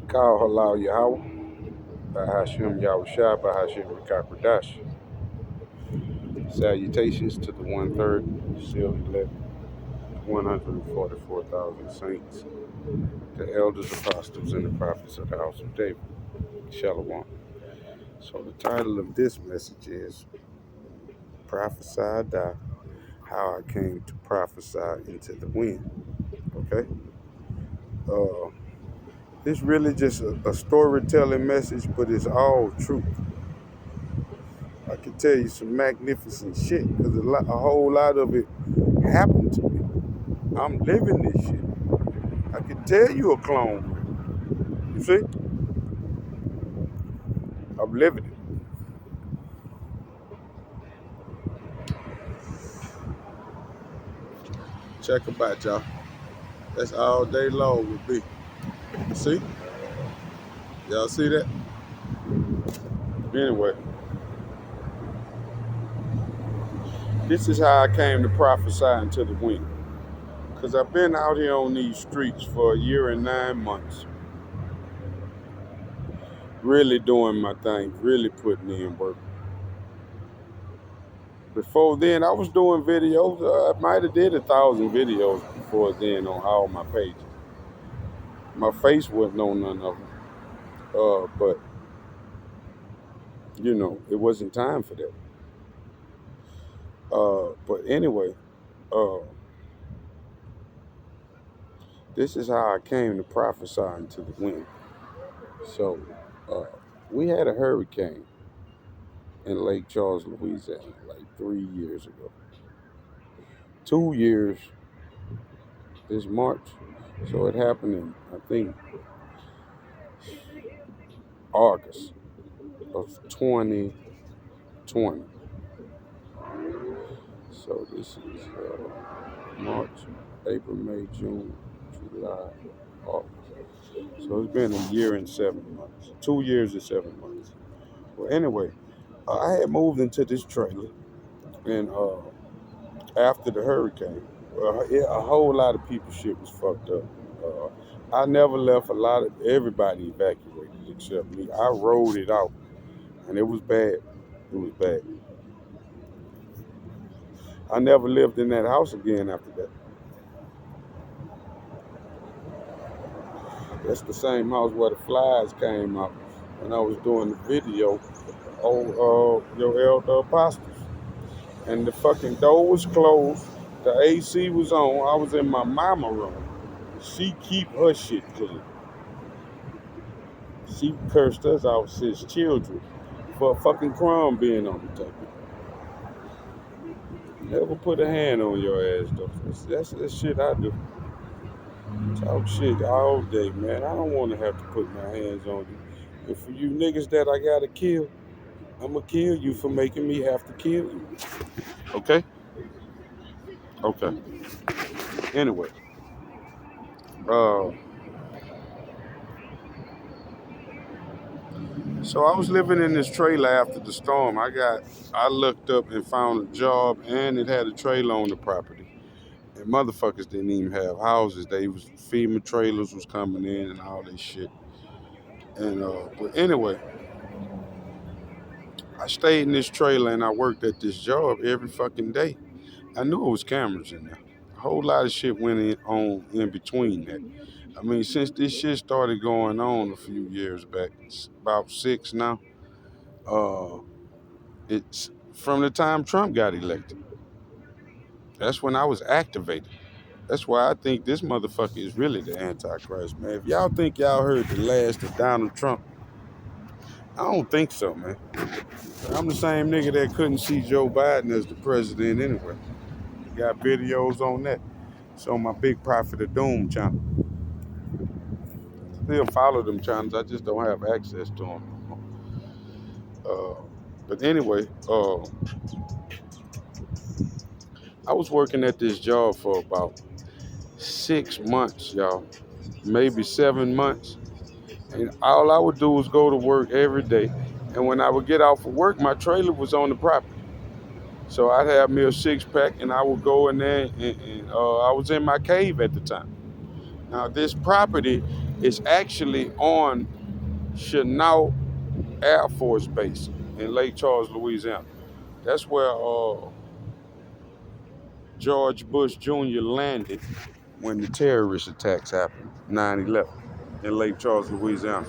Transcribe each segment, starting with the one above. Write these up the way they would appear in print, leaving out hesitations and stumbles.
Kyle Halal Yahweh, Bahashim Yahushua, Bahashim Rikakradash. Salutations to the 1/3, seal 11, 144,000 saints, the elders, apostles, and the prophets of the house of David. Shalom. So the title of this message is Prophesy Die, How I Came to Prophesy into the Wind. Okay? Uh, this really just a storytelling message, but it's all truth. I can tell you some magnificent shit because a whole lot of it happened to me. I'm living this shit. I can tell you a clone. You see? I'm living it. Check about y'all. That's all day long would be. See? Y'all see that? Anyway, this is how I came to prophesy into the wind. Because I've been out here on these streets for a year and 9 months. Really doing my thing, really putting in work. Before then, I was doing videos. I might have did 1,000 videos before then on all my pages. My face wasn't on none of them. But, you know, it wasn't time for that. But anyway, this is how I came to prophesy into the wind. So, we had a hurricane in Lake Charles, Louisiana, like 3 years ago. 2 years this March. So it happened in, I think, August of 2020. So this is March, April, May, June, July, August. So it's been a year and 7 months. 2 years and 7 months. Well, anyway, I had moved into this trailer, and after the hurricane, a whole lot of people shit was fucked up. I never left everybody evacuated except me. I rode it out, and it was bad. It was bad. I never lived in that house again after that. That's the same house where the flies came out when I was doing the video on your elder apostles. And the fucking door was closed. The AC was on. I was in my mama room. She keep her shit clean. She cursed us out since children for a fucking crumb being on the table. Never put a hand on your ass though. That's the shit I do. Talk shit all day, man. I don't want to have to put my hands on you. And for you niggas that I gotta kill, I'ma kill you for making me have to kill you. Okay? Okay. Anyway. So I was living in this trailer after the storm. I looked up and found a job, and it had a trailer on the property. And motherfuckers didn't even have houses. FEMA trailers was coming in and all this shit. And but anyway, I stayed in this trailer and I worked at this job every fucking day. I knew it was cameras in there. A whole lot of shit went on in between that. I mean, since this shit started going on a few years back, it's about 6 now. It's from the time Trump got elected. That's when I was activated. That's why I think this motherfucker is really the Antichrist, man. If y'all think y'all heard the last of Donald Trump, I don't think so, man. I'm the same nigga that couldn't see Joe Biden as the president anyway. Got videos on that. It's on my Big Prophet of Doom channel. Still follow them channels. I just don't have access to them. But anyway, I was working at this job for about 6 months, y'all. Maybe 7 months. And all I would do was go to work every day. And when I would get off of work, my trailer was on the property. So I'd have me a 6-pack and I would go in there and I was in my cave at the time. Now, this property is actually on Chenal Air Force Base in Lake Charles, Louisiana. That's where George Bush Jr. landed when the terrorist attacks happened, 9/11, in Lake Charles, Louisiana.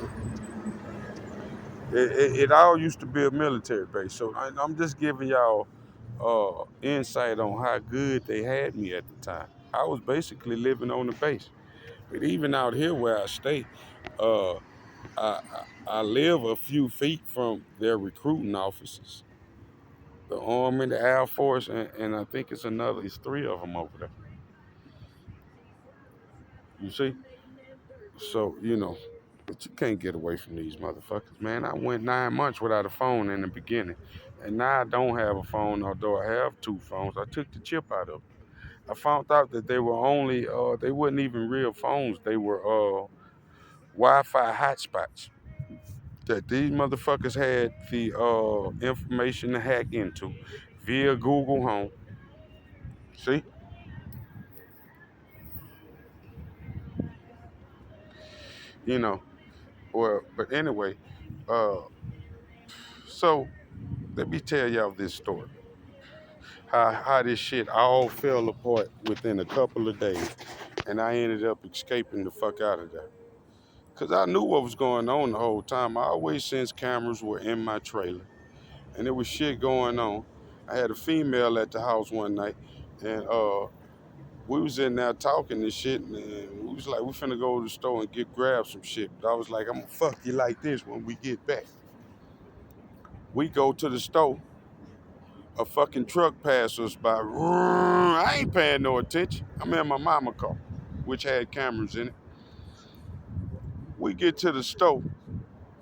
It all used to be a military base. So I'm just giving y'all insight on how good they had me at the time. I was basically living on the base. But even out here where I stay, uh, I, I live a few feet from their recruiting offices, the Army, the Air Force, and I think it's three of them over there. You see? So, but you can't get away from these motherfuckers, man. I went 9 months without a phone in the beginning, and now I don't have a phone, although I have two phones. I took the chip out of them. I found out that they weren't even real phones. They were Wi-Fi hotspots that these motherfuckers had the information to hack into via Google Home. See, you know, but anyway, uh, so let me tell y'all this story. How this shit all fell apart within a couple of days, and I ended up escaping the fuck out of there. Cause I knew what was going on the whole time. I always sensed cameras were in my trailer, and there was shit going on. I had a female at the house one night, and we was in there talking and shit, and we was like, we finna go to the store and grab some shit. But I was like, I'm gonna fuck you like this when we get back. We go to the store, a fucking truck passed us by. I ain't paying no attention. I'm in my mama car, which had cameras in it. We get to the store.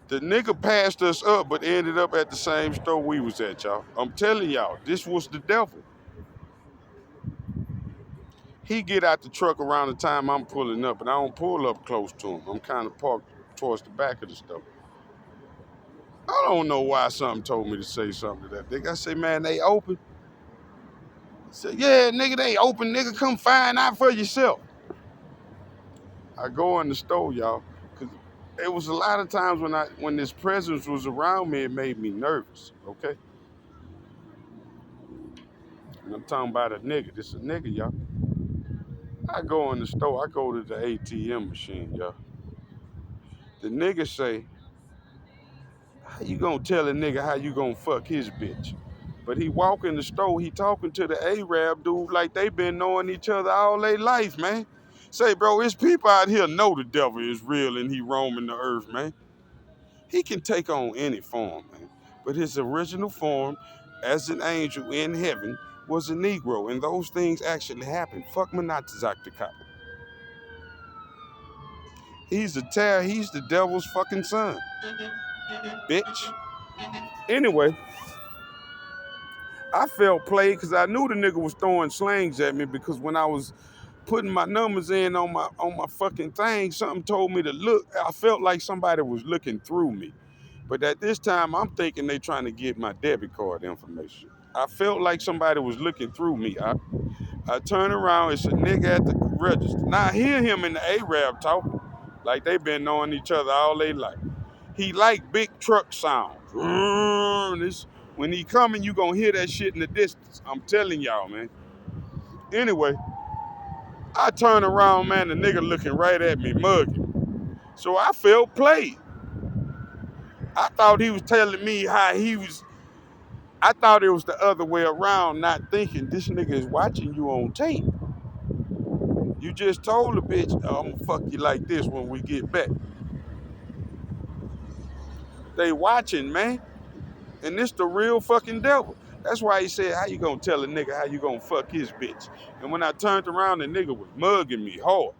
The nigga passed us up, but ended up at the same store we was at, y'all. I'm telling y'all, this was the devil. He get out the truck around the time I'm pulling up, and I don't pull up close to him. I'm kind of parked towards the back of the store. I don't know why something told me to say something to that nigga. I say, man, they open. He said, yeah, nigga, they open. Nigga, come find out for yourself. I go in the store, y'all, because it was a lot of times when this presence was around me, it made me nervous, okay? And I'm talking about a nigga. This is a nigga, y'all. I go in the store, I go to the ATM machine, y'all. The nigga say, how you gonna tell a nigga how you gonna fuck his bitch? But he walk in the store, he talking to the Arab dude like they been knowing each other all their life, man. Say, bro, it's people out here know the devil is real and he roaming the earth, man. He can take on any form, man. But his original form as an angel in heaven was a Negro, and those things actually happened. Fuck Manatazak the cop. He's the devil's fucking son, bitch. Anyway, I felt played because I knew the nigga was throwing slings at me because when I was putting my numbers in on my fucking thing, something told me to look. I felt like somebody was looking through me. But at this time, I'm thinking they trying to get my debit card information. I felt like somebody was looking through me. I turn around, it's a nigga at the register. Now I hear him and the Arab talking like they been knowing each other all their life. He like big truck sounds. When he coming, you gonna hear that shit in the distance. I'm telling y'all, man. Anyway, I turn around, man, the nigga looking right at me, mugging. So I felt played. I thought he was telling me how he was. I thought it was the other way around, not thinking this nigga is watching you on tape. You just told the bitch, oh, I'm gonna fuck you like this when we get back. They watching, man. And this the real fucking devil. That's why he said, how you gonna tell a nigga how you gonna fuck his bitch? And when I turned around, the nigga was mugging me hard.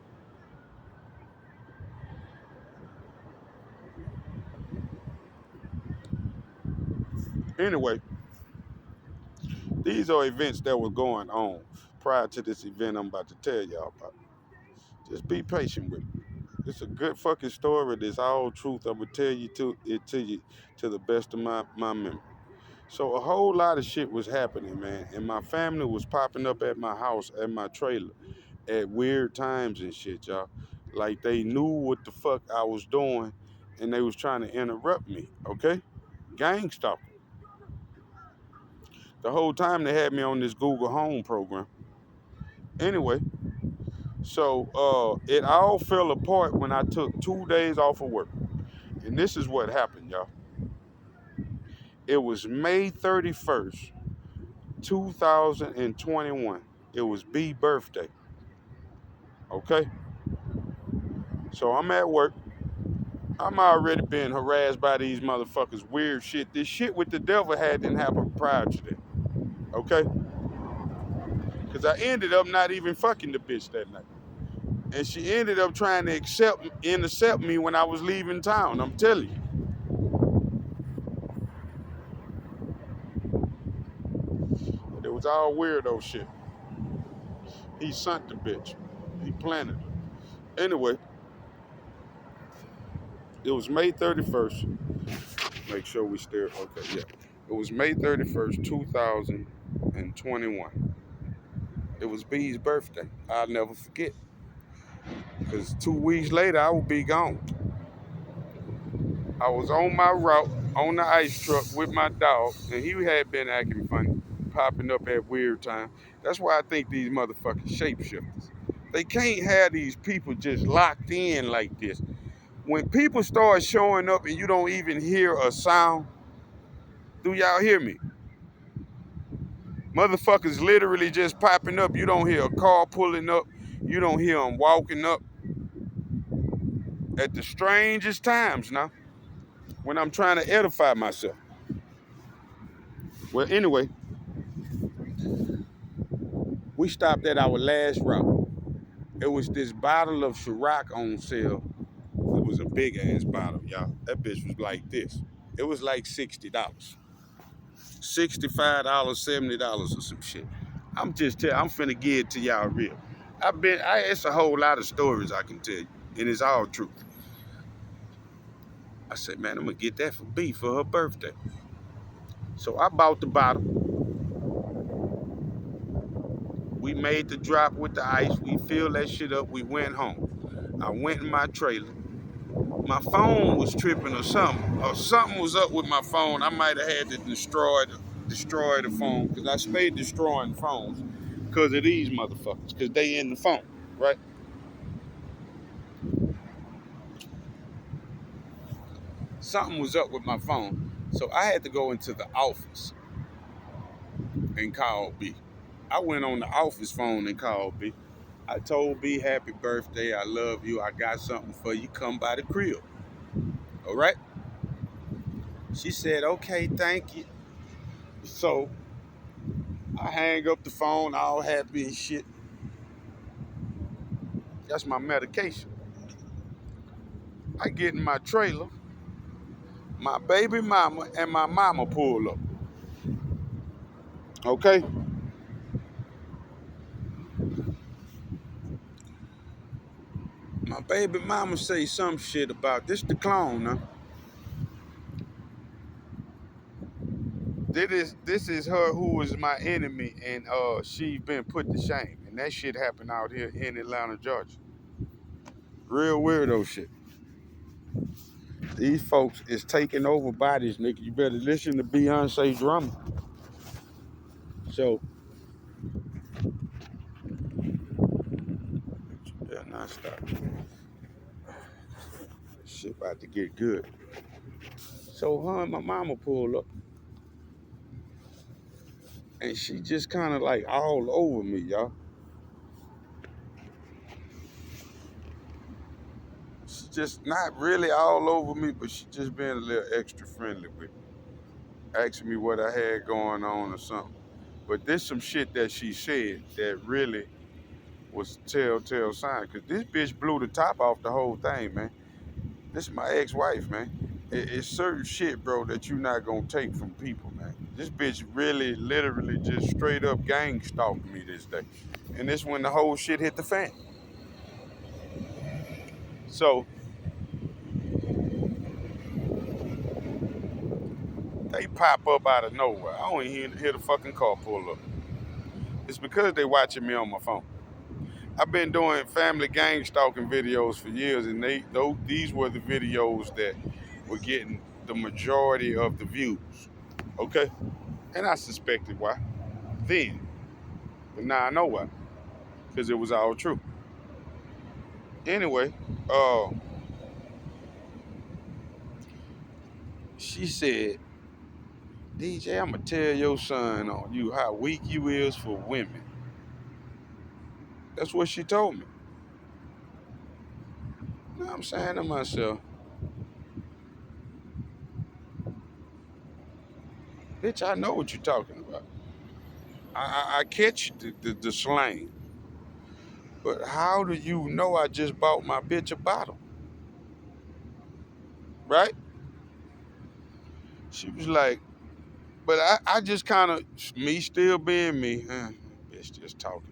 Anyway, these are events that were going on prior to this event I'm about to tell y'all about. Just be patient with me. It's a good fucking story. It's all truth. I'm gonna tell it to you to the best of my memory. So a whole lot of shit was happening, man, and my family was popping up at my house, at my trailer, at weird times and shit, y'all. like they knew what the fuck I was doing and they was trying to interrupt me, okay? Gang stalker. The whole time they had me on this Google Home program. Anyway, so it all fell apart when I took 2 days off of work. And this is what happened, y'all. It was May 31st, 2021. It was B's birthday, okay? So I'm at work. I'm already being harassed by these motherfuckers. Weird shit. This shit with the devil hadn't happened prior to that, okay? Because I ended up not even fucking the bitch that night. And she ended up trying to intercept me when I was leaving town. I'm telling you. It was all weirdo shit. He sent the bitch. He planted her. Anyway, it was May 31st. Make sure we stay. Okay, yeah. It was May 31st, 2021. It was B's birthday. I'll never forget. Because 2 weeks later, I would be gone. I was on my route on the ice truck with my dog, and he had been acting funny, popping up at weird times. That's why I think these motherfucking shapeshifters. They can't have these people just locked in like this. When people start showing up and you don't even hear a sound, do y'all hear me? Motherfuckers literally just popping up. You don't hear a car pulling up. You don't hear them walking up at the strangest times now when I'm trying to edify myself. Well, anyway, we stopped at our last route. It was this bottle of Ciroc on sale. It was a big ass bottle, y'all. That bitch was like this. It was like $60. $65, $70 or some shit. I'm finna give it to y'all real. It's a whole lot of stories I can tell you, and it's all true. I said, man, I'm gonna get that for B for her birthday. So I bought the bottle. We made the drop with the ice. We filled that shit up. We went home. I went in my trailer. My phone was tripping or something. Or something was up with my phone. I might have had to destroy the phone because I stayed destroying phones because of these motherfuckers because they in the phone, right? Something was up with my phone. So I had to go into the office and call B. I went on the office phone and called B. I told B, happy birthday, I love you, I got something for you, come by the crib. All right? She said, okay, thank you. So I hang up the phone, all happy and shit. That's my medication. I get in my trailer, my baby mama and my mama pull up. Okay? My baby mama say some shit about this the clone, huh? This is her who was my enemy, and she been put to shame. And that shit happened out here in Atlanta, Georgia. Real weirdo shit. These folks is taking over bodies, nigga. You better listen to Beyonce drama. So, you better not stop. Shit about to get good. So her and my mama pull up, and she just kind of like all over me, y'all. She just not really all over me, but she just being a little extra friendly with me, asking me what I had going on or something. But there's some shit that she said that really was telltale sign. Cause this bitch blew the top off the whole thing, man. This is my ex-wife, man. It's certain shit, bro, that you not gonna take from people, man. This bitch really, literally, just straight up gang stalked me this day. And this when the whole shit hit the fan. So they pop up out of nowhere. I don't even hear the fucking car pull up. It's because they watching me on my phone. I've been doing family gang stalking videos for years, and these were the videos that were getting the majority of the views. Okay, and I suspected why then, but now I know why, because it was all true. Anyway, uh, she said, "DJ, I'ma tell your son on you how weak you is for women." That's what she told me. You know what I'm saying to myself, bitch, I know what you're talking about. I catch the slang, but how do you know I just bought my bitch a bottle, right? She was like, but I just kind of, me still being me, bitch just talking.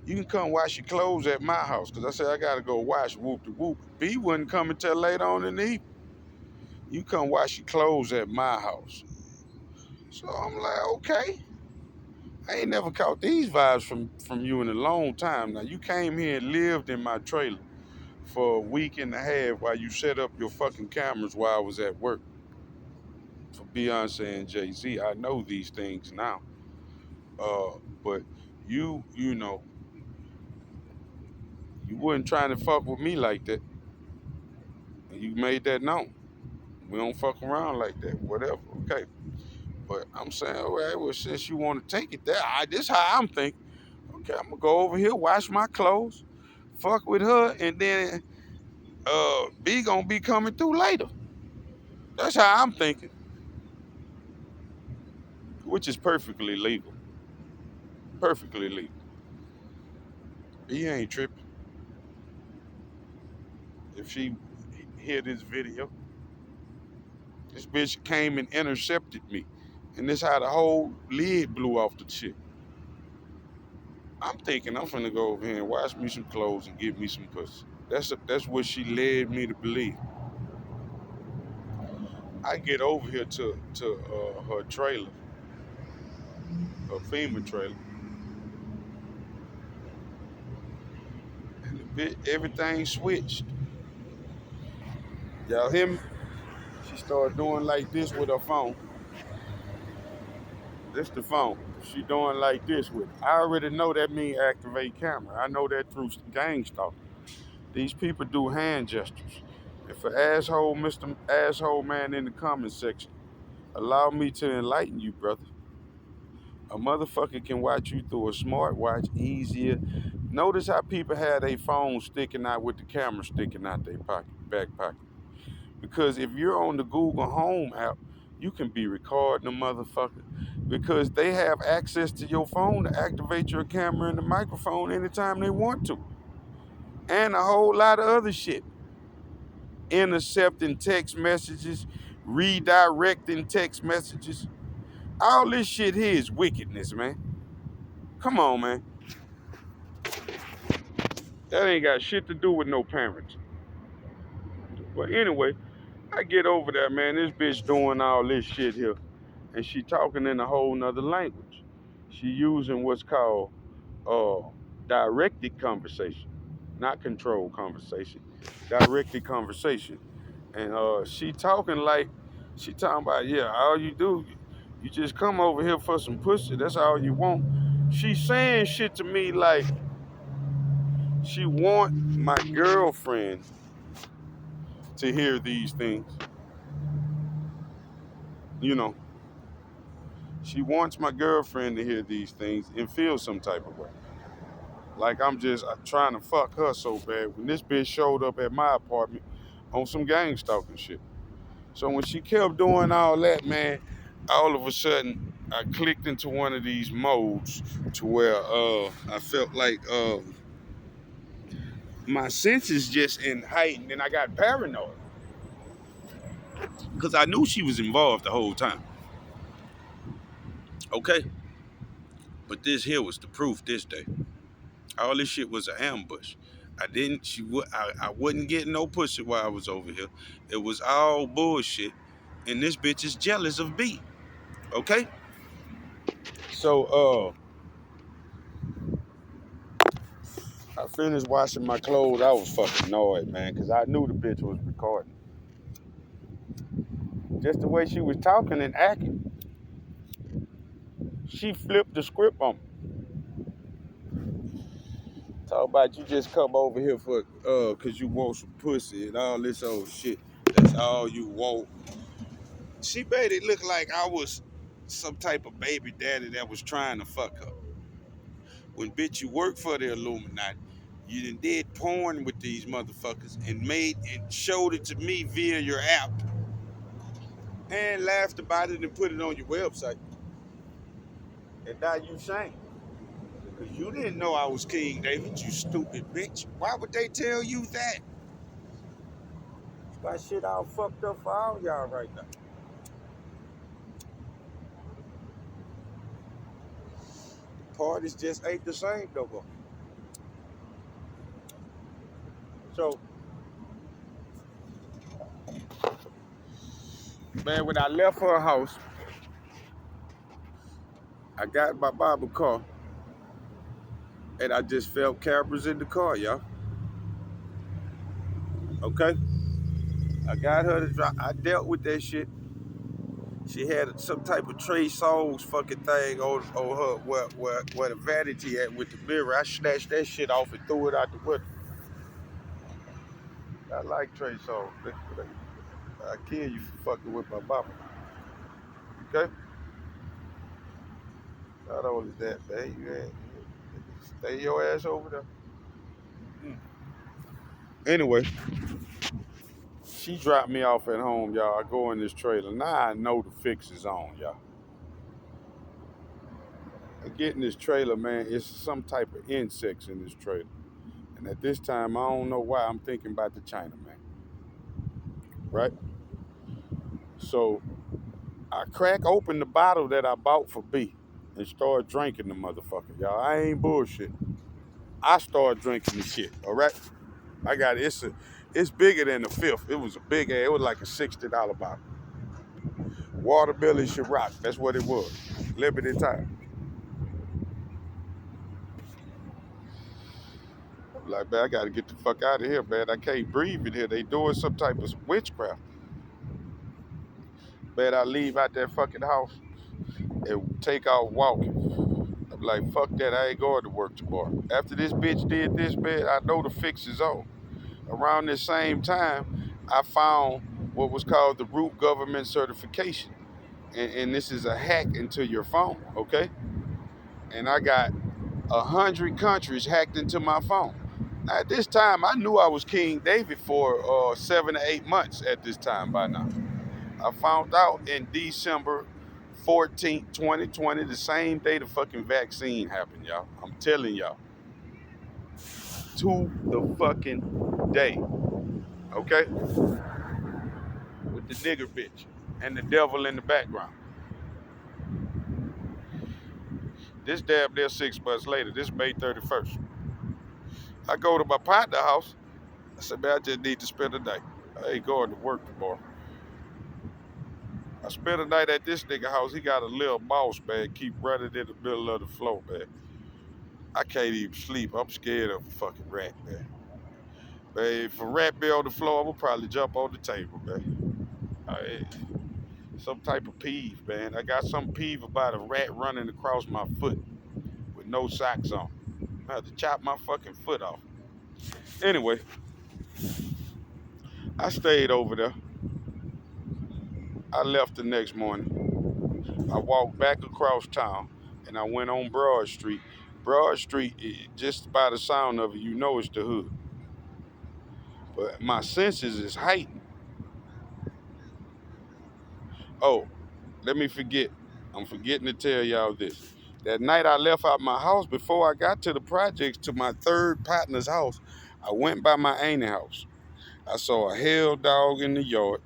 You can come wash your clothes at my house, because I said I got to go wash whoop de whoop. B wouldn't come until later on in the evening. You come wash your clothes at my house. So I'm like, okay. I ain't never caught these vibes from you in a long time. Now, you came here and lived in my trailer for a week and a half while you set up your fucking cameras while I was at work for Beyonce and Jay-Z. I know these things now. But you know, you wasn't trying to fuck with me like that. And you made that known. We don't fuck around like that. Whatever. Okay. But I'm saying, well, since you want to take it there, this how I'm thinking. Okay, I'm gonna go over here, wash my clothes, fuck with her, and then B gonna be coming through later. That's how I'm thinking, which is perfectly legal. Perfectly legal. He ain't tripping. If she hear this video, this bitch came and intercepted me, and this how the whole lid blew off the chick. I'm thinking I'm finna go over here and wash me some clothes and get me some pussy. That's what she led me to believe. I get over here to her trailer, her FEMA trailer, and the everything switched. Y'all hear me? She started doing like this with her phone. This the phone. She doing like this with it. I already know that mean activate camera. I know that through gang stalking. These people do hand gestures. If an asshole, Mr. Asshole Man in the comment section, allow me to enlighten you, brother. A motherfucker can watch you through a smartwatch easier. Notice how people have their phone sticking out with the camera sticking out their back pocket. Because if you're on the Google Home app, you can be recording a motherfucker because they have access to your phone to activate your camera and the microphone anytime they want to. And a whole lot of other shit. Intercepting text messages, redirecting text messages. All this shit here is wickedness, man. Come on, man. That ain't got shit to do with no parents. But anyway, I get over there, man. This bitch doing all this shit here. And she talking in a whole nother language. She using what's called uh, directed conversation, not controlled conversation, directed conversation. And she talking like, she talking about, yeah, all you do, you just come over here for some pussy. That's all you want. She saying shit to me like she want my girlfriend to hear these things. You know, she wants my girlfriend to hear these things and feel some type of way. Like I'm just trying to fuck her so bad when this bitch showed up at my apartment on some gang stalking shit. So when she kept doing all that, man, all of a sudden I clicked into one of these modes to where I felt like my senses just in heightened and I got paranoid because I knew she was involved the whole time. Okay, but this here was the proof this day. All this shit was an ambush. I didn't. I wasn't getting no pussy while I was over here. It was all bullshit, and this bitch is jealous of B. Okay. So I finished washing my clothes. I was fucking annoyed, man, because I knew the bitch was recording. Just the way she was talking and acting, she flipped the script on me. Talk about you just come over here for cause you want some pussy and all this old shit. That's all you want. She made it look like I was some type of baby daddy that was trying to fuck her. When bitch you work for the Illuminati, you done did porn with these motherfuckers and made and showed it to me via your app and laughed about it and put it on your website. And now you shame. Cause you didn't know I was King David, you stupid bitch. Why would they tell you that? Got shit all fucked up for all y'all right now. Parties just ain't the same no more. So, man, when I left her house, I got in my mama car, and I just felt cameras in the car, y'all. Okay? I got her to drive. I dealt with that shit. She had some type of Trey Songz fucking thing on her, where the vanity at with the mirror. I snatched that shit off and threw it out the window. I like Trey Songz. I kill you for fucking with my mama. Okay? Not only that, man, stay your ass over there. Anyway, she dropped me off at home, y'all. I go in this trailer. Now I know the fix is on, y'all. I get in this trailer, man. It's some type of insects in this trailer. And at this time, I don't know why I'm thinking about the Chinaman. Right? So I crack open the bottle that I bought for B and start drinking the motherfucker, y'all. I ain't bullshit. I start drinking the shit, all right? I got it. It's bigger than the fifth. It was a big ass. It was like a $60 bottle. Watermelon Ciroc. That's what it was. Limited time. I'm like, man, I gotta get the fuck out of here, man. I can't breathe in here. They doing some type of witchcraft. Man, I leave out that fucking house and take out walking. I'm like, fuck that. I ain't going to work tomorrow. After this bitch did this, man, I know the fix is on. Around this same time, I found what was called the root government certification. And this is a hack into your phone, okay? And I got 100 countries hacked into my phone. Now, at this time, I knew I was King David for 7 to 8 months at this time by now. I found out in December 14th, 2020, the same day the fucking vaccine happened, y'all. I'm telling y'all. To the fucking day, okay? With the nigger bitch and the devil in the background. This damn near 6 months later, this May 31st. I go to my partner's house. I said, man, I just need to spend the night. I ain't going to work tomorrow. I spent the night at this nigga house. He got a little mouse, man. Keep running in the middle of the floor, man. I can't even sleep. I'm scared of a fucking rat, man. Man, if a rat be on the floor, I'm gonna probably jump on the table, man. Some type of peeve, man. I got some peeve about a rat running across my foot with no socks on. I had to chop my fucking foot off. Anyway, I stayed over there. I left the next morning. I walked back across town and I went on Broad Street. Broad Street, just by the sound of it, you know it's the hood. But my senses is heightened. Oh, let me forget. I'm forgetting to tell y'all this. That night I left out my house, before I got to the projects to my third partner's house, I went by my auntie house. I saw a hell dog in the yard.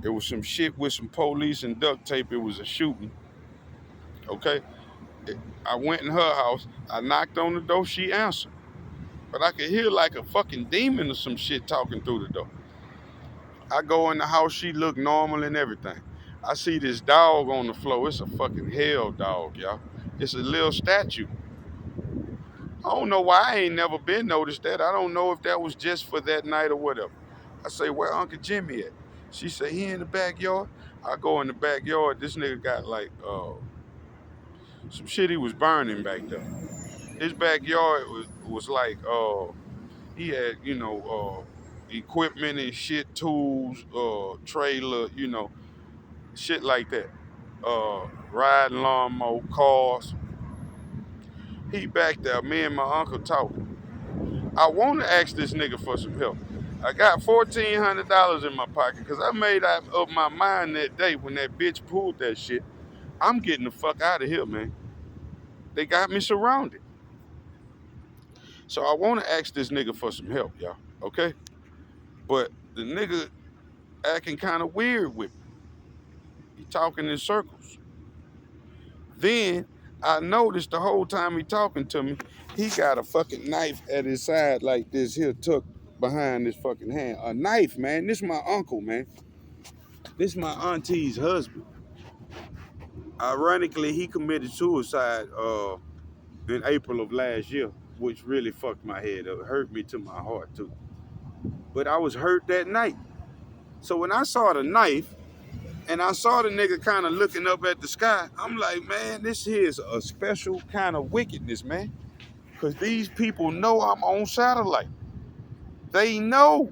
There was some shit with some police and duct tape. It was a shooting. Okay? I went in her house. I knocked on the door. She answered. But I could hear like a fucking demon or some shit talking through the door. I go in the house. She look normal and everything. I see this dog on the floor. It's a fucking hell dog, y'all. It's a little statue. I don't know why I ain't never been noticed that. I don't know if that was just for that night or whatever. I say, where Uncle Jimmy at? She say, he in the backyard. I go in the backyard. This nigga got like some shit he was burning back there. His backyard was like he had, equipment and shit, tools, trailer, shit like that. Riding lawnmower, cars. He back there, me and my uncle talking. I want to ask this nigga for some help. I got $1,400 in my pocket because I made up my mind that day when that bitch pulled that shit. I'm getting the fuck out of here, man. They got me surrounded. So I want to ask this nigga for some help, y'all. Okay? But the nigga acting kind of weird with me. He talking in circles. Then I noticed the whole time he talking to me, he got a fucking knife at his side like this here, tucked behind his fucking hand. A knife, man. This my uncle, man. This my auntie's husband. Ironically, he committed suicide in April of last year, which really fucked my head up. It hurt me to my heart too. But I was hurt that night. So when I saw the knife and I saw the nigga kind of looking up at the sky, I'm like, man, this here is a special kind of wickedness, man. Because these people know I'm on satellite. They know.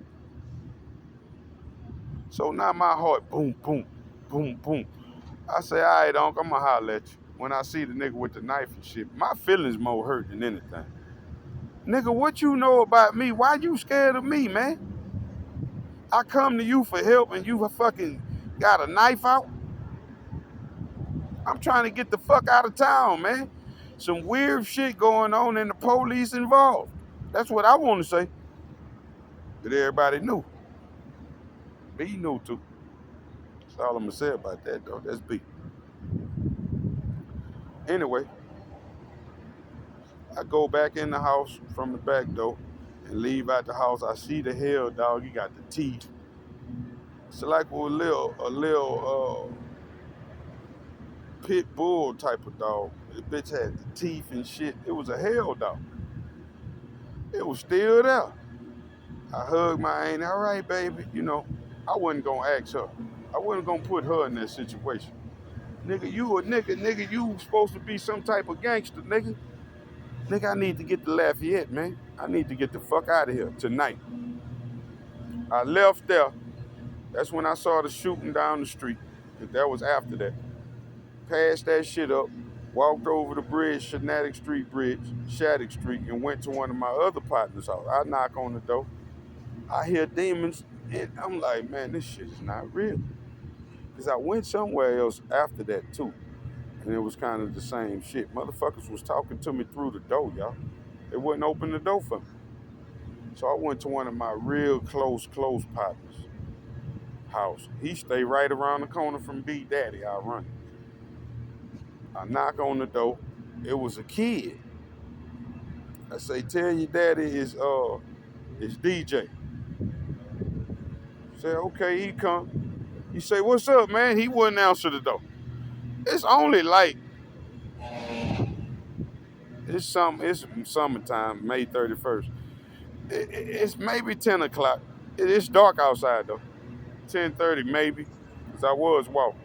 So now my heart, boom, boom, boom, boom. I say, all right, Uncle, I'm going to holler at you. When I see the nigga with the knife and shit, my feelings more hurt than anything. Nigga, what you know about me? Why you scared of me, man? I come to you for help and you fucking got a knife out? I'm trying to get the fuck out of town, man. Some weird shit going on and the police involved. That's what I want to say. But everybody knew. B knew too. That's all I'm gonna say about that, though. That's B. Anyway, I go back in the house from the back door and leave out the house. I see the hell dog. He got the teeth. It's like a little pit bull type of dog. The bitch had the teeth and shit. It was a hell dog. It was still there. I hugged my aunt. All right, baby. I wasn't gonna ask her. I wasn't gonna put her in that situation. Nigga, you a nigga. Nigga, you supposed to be some type of gangster, nigga. Nigga, I need to get to Lafayette, man. I need to get the fuck out of here tonight. I left there. That's when I saw the shooting down the street. That was after that. Passed that shit up, walked over the bridge, Shattuck Street, and went to one of my other partners' house. I knock on the door. I hear demons, and I'm like, man, this shit is not real. Because I went somewhere else after that, too. And it was kind of the same shit. Motherfuckers was talking to me through the door, y'all. They wouldn't open the door for me. So I went to one of my real close partners' house. He stayed right around the corner from B Daddy. I run. I knock on the door. It was a kid. I say, tell your daddy it's DJ. Say, okay, he come. He say, what's up, man? He wouldn't answer the door. It's only like it's summertime, May 31st. It's maybe 10 o'clock. It's dark outside though. 10:30 maybe. Cause I was walking.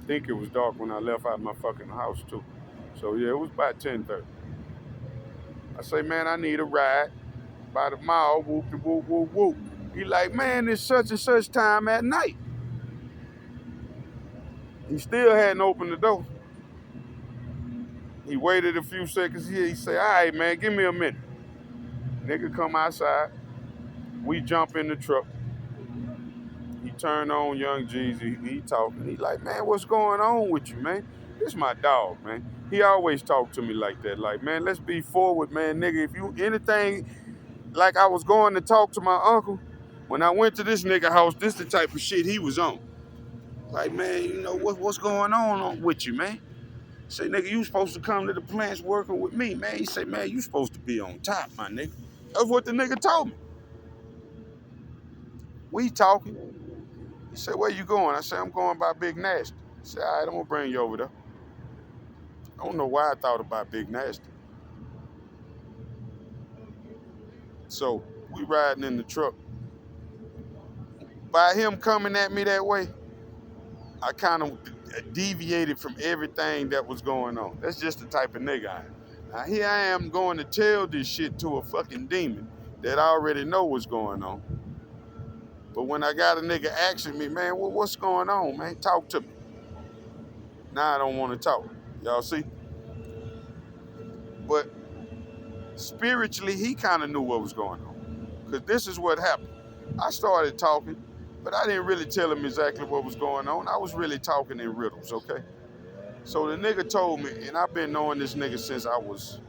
I think it was dark when I left out my fucking house too. So yeah, it was about 10:30. I say, man, I need a ride by the mall, whoop de whoop whoop whoop. He like, man, it's such and such time at night. He still hadn't opened the door. He waited a few seconds here. He say, all right, man, give me a minute. Nigga come outside. We jump in the truck. He turned on Young Jeezy. He talking. He like, man, what's going on with you, man? This my dog, man. He always talk to me like that. Like, man, let's be forward, man, nigga. If you anything, like I was going to talk to my uncle. When I went to this nigga house, this the type of shit he was on. Like, man, what's going on with you, man? Say, nigga, you supposed to come to the plants working with me, man. He say, man, you supposed to be on top, my nigga. That's what the nigga told me. We talking. He said, where you going? I said, I'm going by Big Nasty. He said, all right, I'm going to bring you over there. I don't know why I thought about Big Nasty. So we riding in the truck. By him coming at me that way, I kind of deviated from everything that was going on. That's just the type of nigga I am. Now here I am going to tell this shit to a fucking demon that I already know what's going on. But when I got a nigga asking me, man, what's going on, man? Talk to me. Now I don't want to talk. Y'all see? But spiritually, he kind of knew what was going on. Because this is what happened. I started talking, but I didn't really tell him exactly what was going on. I was really talking in riddles, okay? So the nigga told me, and I've been knowing this nigga since I was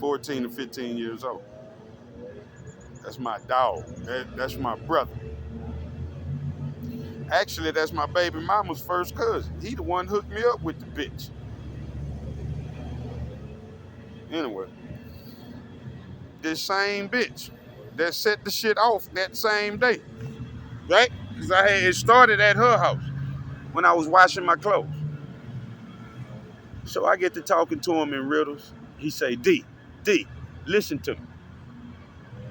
14 or 15 years old. That's my dog. That's my brother. Actually, that's my baby mama's first cousin. He the one hooked me up with the bitch. Anyway, this same bitch that set the shit off that same day, right? Because it started at her house when I was washing my clothes. So I get to talking to him in riddles. He say, D, listen to me.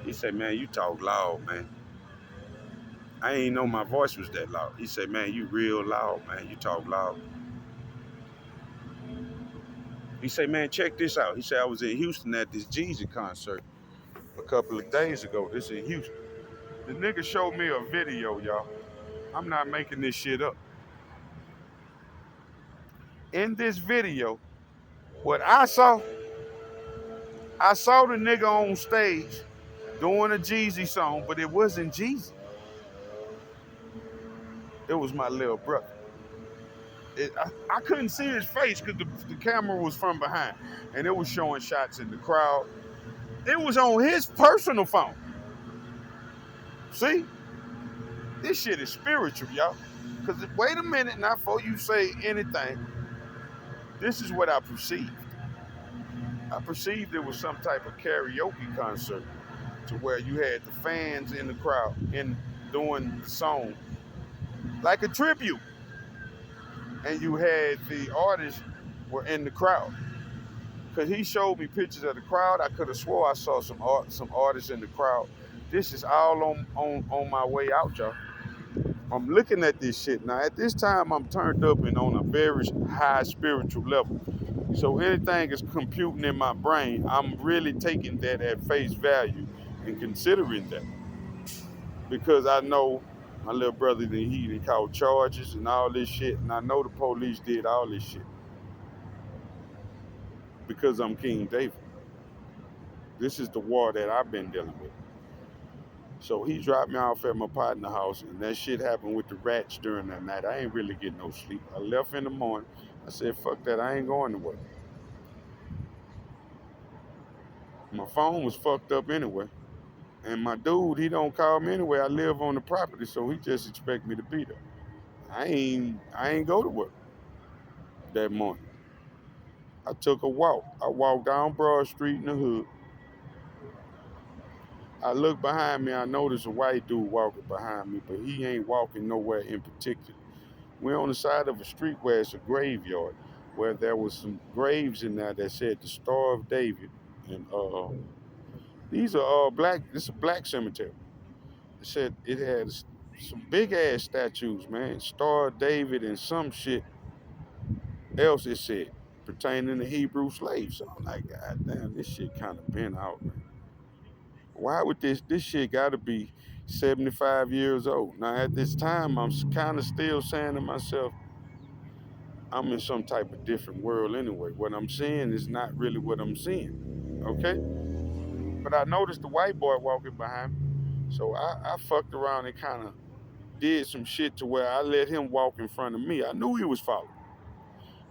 He say, man, you talk loud, man. I ain't know my voice was that loud. He said, man, you real loud, man. You talk loud. He said, man, check this out. He said, I was in Houston at this Jeezy concert a couple of days ago. This in Houston. The nigga showed me a video, y'all. I'm not making this shit up. In this video, what I saw the nigga on stage doing a Jeezy song, but it wasn't Jeezy. It was my little brother. I couldn't see his face because the camera was from behind, and it was showing shots in the crowd. It was on his personal phone. See? This shit is spiritual, y'all. Because wait a minute now, before you say anything, this is what I perceived. I perceived it was some type of karaoke concert to where you had the fans in the crowd and doing the song like a tribute. And you had the artists were in the crowd. Because he showed me pictures of the crowd. I could have swore I saw some artists in the crowd. This is all on my way out, y'all. I'm looking at this shit. Now, at this time, I'm turned up and on a very high spiritual level. So anything is computing in my brain, I'm really taking that at face value and considering that. Because I know my little brother, he called charges and all this shit. And I know the police did all this shit. Because I'm King David. This is the war that I've been dealing with. So he dropped me off at my partner's house, and that shit happened with the rats during that night. I ain't really getting no sleep. I left in the morning. I said, fuck that, I ain't going to work. My phone was fucked up anyway. And my dude, he don't call me anyway. I live on the property, so he just expect me to be there. I ain't go to work that morning. I took a walk. I walked down Broad Street in the hood. I look behind me, I notice a white dude walking behind me, but he ain't walking nowhere in particular. We're on the side of a street where it's a graveyard, where there was some graves in there that said the Star of David. And these are black, it's a black cemetery. It said it had some big ass statues, man. Star of David and some shit else it said, pertaining to Hebrew slaves. So I'm like, God damn, this shit kind of been out, man. Why would this shit gotta be 75 years old? Now at this time, I'm kind of still saying to myself, I'm in some type of different world anyway. What I'm seeing is not really what I'm seeing, okay? But I noticed the white boy walking behind me, so I fucked around and kind of did some shit to where I let him walk in front of me. I knew he was following.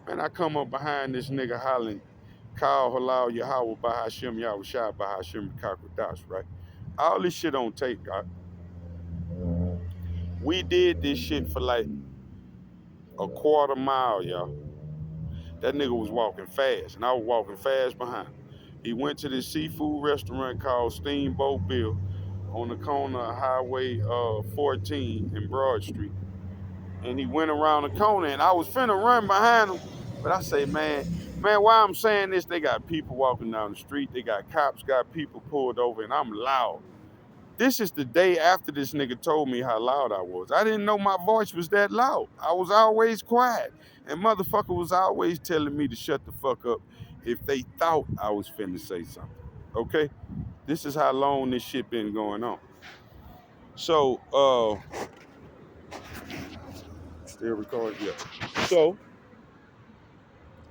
Man, I come up behind this nigga hollering, Kal Halal Yahweh Bahashim Yahweh Shah Bahashim Kakradash, right? All this shit on tape, God. We did this shit for like a quarter mile, y'all. That nigga was walking fast, and I was walking fast behind him. He went to this seafood restaurant called Steamboat Bill on the corner of Highway 14 and Broad Street. And he went around the corner, and I was finna run behind him, but I say, man, Man, why I'm saying this, they got people walking down the street. They got cops, got people pulled over, and I'm loud. This is the day after this nigga told me how loud I was. I didn't know my voice was that loud. I was always quiet. And motherfucker was always telling me to shut the fuck up if they thought I was finna say something. Okay? This is how long this shit been going on. So, still recording? Yeah. So,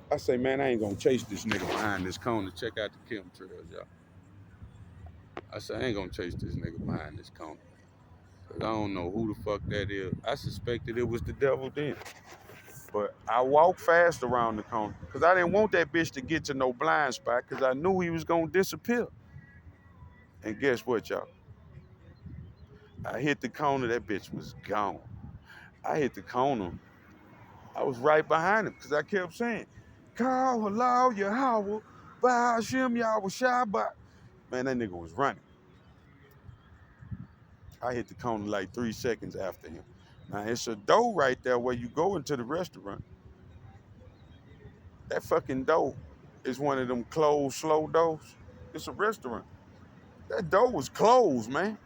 I say, man, I ain't gonna chase this nigga behind this corner. Check out the chemtrails, y'all. I say, I ain't gonna chase this nigga behind this corner. Cause I don't know who the fuck that is. I suspected it was the devil then. But I walked fast around the corner because I didn't want that bitch to get to no blind spot because I knew he was gonna disappear. And guess what, y'all? I hit the corner, that bitch was gone. I hit the corner, I was right behind him because I kept saying, Call Allah, Yahweh, Ba'ashim, Yahweh, Shabbat. Man, that nigga was running. I hit the corner like 3 seconds after him. Now, it's a door right there where you go into the restaurant. That fucking door is one of them closed, slow doors. It's a restaurant. That door was closed, man.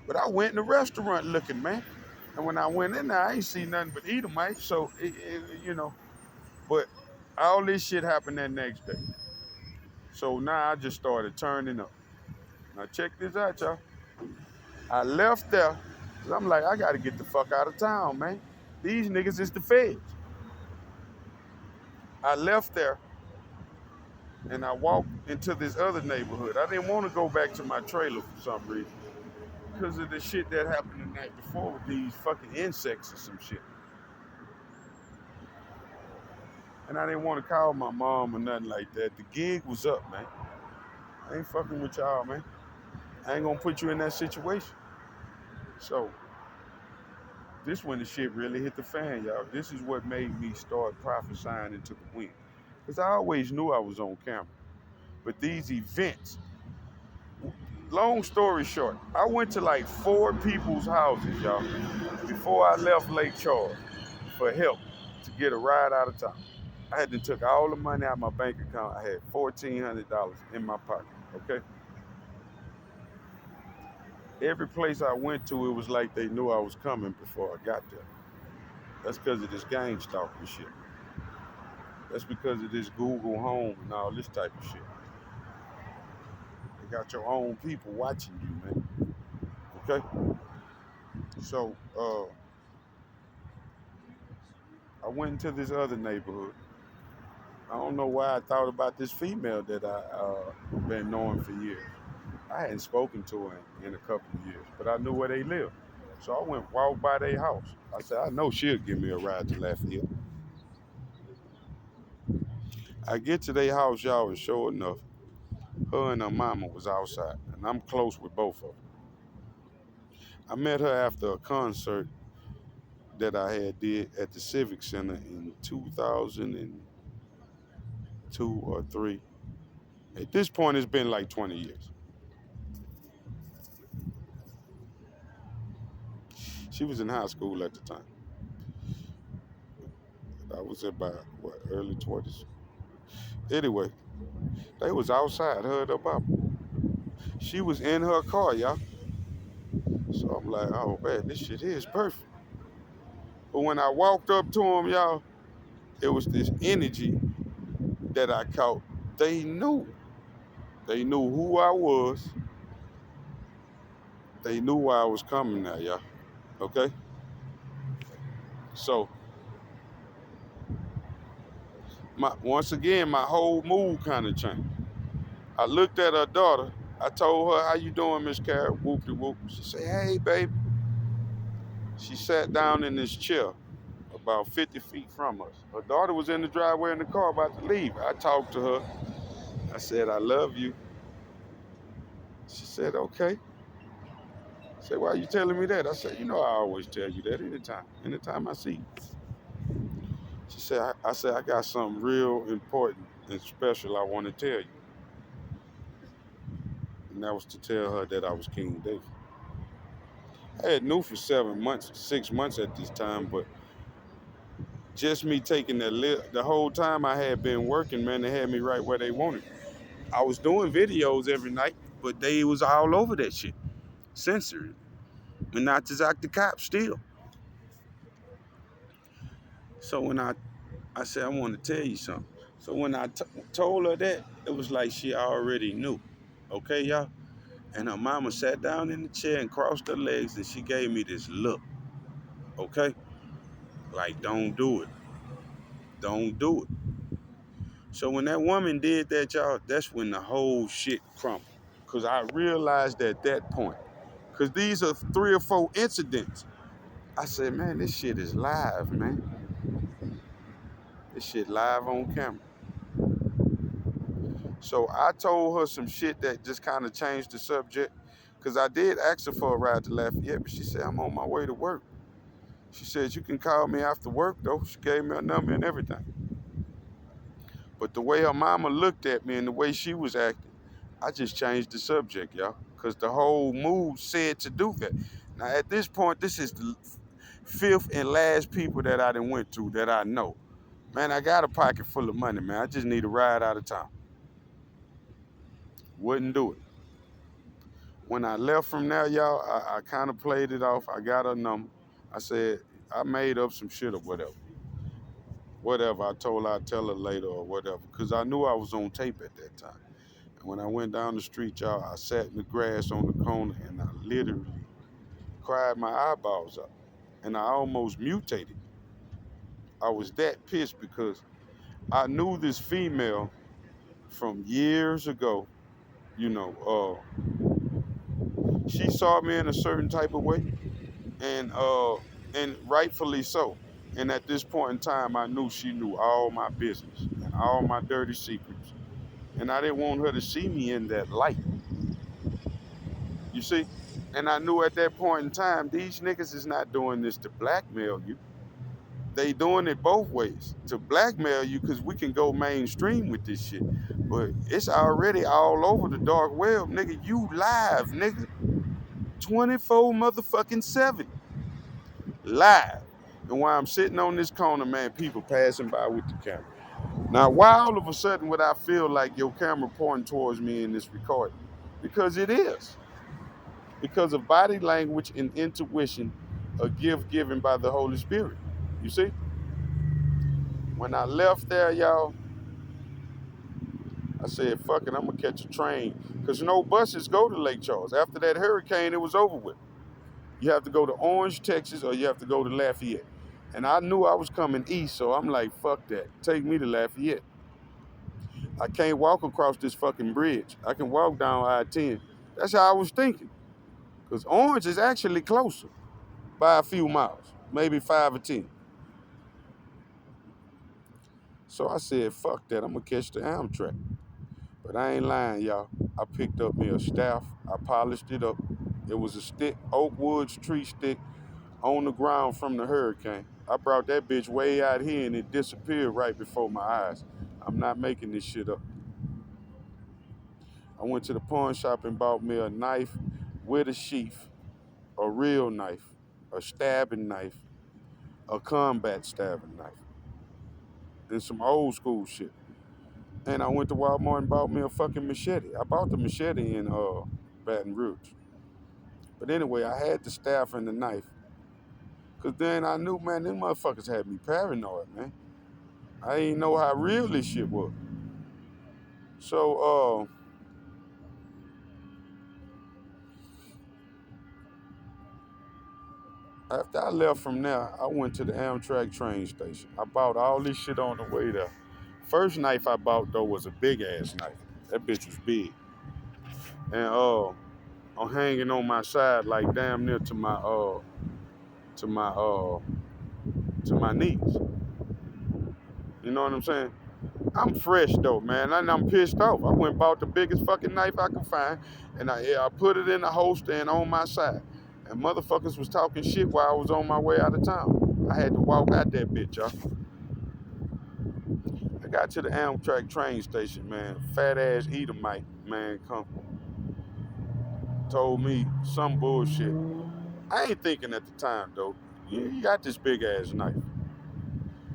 But I went in the restaurant looking, man. And when I went in there, I ain't see nothing but Edomite. So, you know, but all this shit happened that next day. So now I just started turning up. Now check this out, y'all. I left there, cause I'm like, I gotta get the fuck out of town, man. These niggas is the feds. I left there and I walked into this other neighborhood. I didn't want to go back to my trailer for some reason. Because of the shit that happened the night before with these fucking insects or some shit. And I didn't want to call my mom or nothing like that. The gig was up, man. I ain't fucking with y'all, man. I ain't gonna put you in that situation. So, this when the shit really hit the fan, y'all. This is what made me start prophesying into the wind. Because I always knew I was on camera. But these events, long story short, I went to like 4 people's houses, y'all, before I left Lake Charles for help to get a ride out of town. I had to took all the money out of my bank account. I had $1,400 in my pocket, okay? Every place I went to, it was like they knew I was coming before I got there. That's because of this gang stalking shit. That's because of this Google Home and all this type of shit. They got your own people watching you, man. Okay? So, I went into this other neighborhood. I don't know why I thought about this female that I been knowing for years. I hadn't spoken to her in a couple of years, but I knew where they lived. So I went walk by their house. I said, I know she'll give me a ride to Lafayette. I get to their house, y'all, and sure enough, her and her mama was outside, and I'm close with both of them. I met her after a concert that I had did at the Civic Center in 2002 or 3. At this point, it's been like 20 years. She was in high school at the time. I was about, what, early 20s? Anyway, they was outside, her and her mama. She was in her car, y'all. So I'm like, oh man, this shit is perfect. But when I walked up to them, y'all, it was this energy that I caught. They knew. They knew who I was. They knew why I was coming now, y'all. Okay? So, once again, my whole mood kind of changed. I looked at her daughter. I told her, how you doing, Miss Carol? Whoop-de-whoop. She said, hey, baby. She sat down in this chair about 50 feet from us. Her daughter was in the driveway in the car about to leave. I talked to her. I said, I love you. She said, okay. I said, why are you telling me that? I said, you know I always tell you that anytime I see you. She said, I said, I got something real important and special I want to tell you. And that was to tell her that I was King David. I had knew for 6 months at this time, but Just me taking the whole time I had been working, man, they had me right where they wanted. I was doing videos every night, but they was all over that shit, censored, and not to act the cops still. So when I said I want to tell you something. So when I told her that, it was like she already knew. Okay, y'all. And her mama sat down in the chair and crossed her legs, and she gave me this look. Okay, like don't do it, don't do it. So when that woman did that, y'all, that's when the whole shit crumbled. Cause I realized at that point, cause these are 3 or 4 incidents. I said, man, this shit is live, man. This shit live on camera. So I told her some shit that just kind of changed the subject. Cause I did ask her for a ride to Lafayette, but she said, I'm on my way to work. She said, you can call me after work though. She gave me a number and everything. But the way her mama looked at me and the way she was acting, I just changed the subject, y'all. Because the whole mood said to do that. Now, at this point, this is the 5th and last people that I done went to that I know. Man, I got a pocket full of money, man. I just need a ride out of town. Wouldn't do it. When I left from there, y'all, I kind of played it off. I got her number. I said, I made up some shit or whatever. Whatever. I told her I'd tell her later or whatever. Because I knew I was on tape at that time. When I went down the street, y'all, I sat in the grass on the corner and I literally cried my eyeballs up. And I almost mutated. I was that pissed because I knew this female from years ago. You know, she saw me in a certain type of way, and rightfully so. And at this point in time, I knew she knew all my business and all my dirty secrets. And I didn't want her to see me in that light. You see? And I knew at that point in time, these niggas is not doing this to blackmail you. They doing it both ways. To blackmail you because we can go mainstream with this shit. But it's already all over the dark web, nigga. You live, nigga. 24 motherfucking 7. Live. And while I'm sitting on this corner, man, people passing by with the camera. Now, why all of a sudden would I feel like your camera pointing towards me in this recording? Because it is. Because of body language and intuition, a gift given by the Holy Spirit. You see? When I left there, y'all, I said, fuck it, I'm gonna catch a train. Because no buses go to Lake Charles. After that hurricane, it was over with. You have to go to Orange, Texas, or you have to go to Lafayette. And I knew I was coming east, so I'm like, fuck that. Take me to Lafayette. I can't walk across this fucking bridge. I can walk down I-10. That's how I was thinking. Because Orange is actually closer by a few miles, maybe 5 or 10. So I said, fuck that, I'm gonna catch the Amtrak. But I ain't lying, y'all. I picked up me a staff, I polished it up. It was a stick, oak woods tree stick on the ground from the hurricane. I brought that bitch way out here and it disappeared right before my eyes. I'm not making this shit up. I went to the pawn shop and bought me a knife with a sheath, a real knife, a stabbing knife, a combat stabbing knife, and some old school shit. And I went to Walmart and bought me a fucking machete. I bought the machete in Baton Rouge. But anyway, I had the staff and the knife. Cause then I knew, man, them motherfuckers had me paranoid, man. I didn't know how real this shit was. So after I left from there, I went to the Amtrak train station. I bought all this shit on the way there. First knife I bought though was a big ass knife. That bitch was big. And I'm hanging on my side like damn near to my to my knees. You know what I'm saying? I'm fresh though, man, and I'm pissed off. I went and bought the biggest fucking knife I could find, and I put it in the holster and on my side. And motherfuckers was talking shit while I was on my way out of town. I had to walk out that bitch, y'all. I got to the Amtrak train station, man. Fat ass Edomite, man, come told me some bullshit. I ain't thinking at the time though. You got this big ass knife.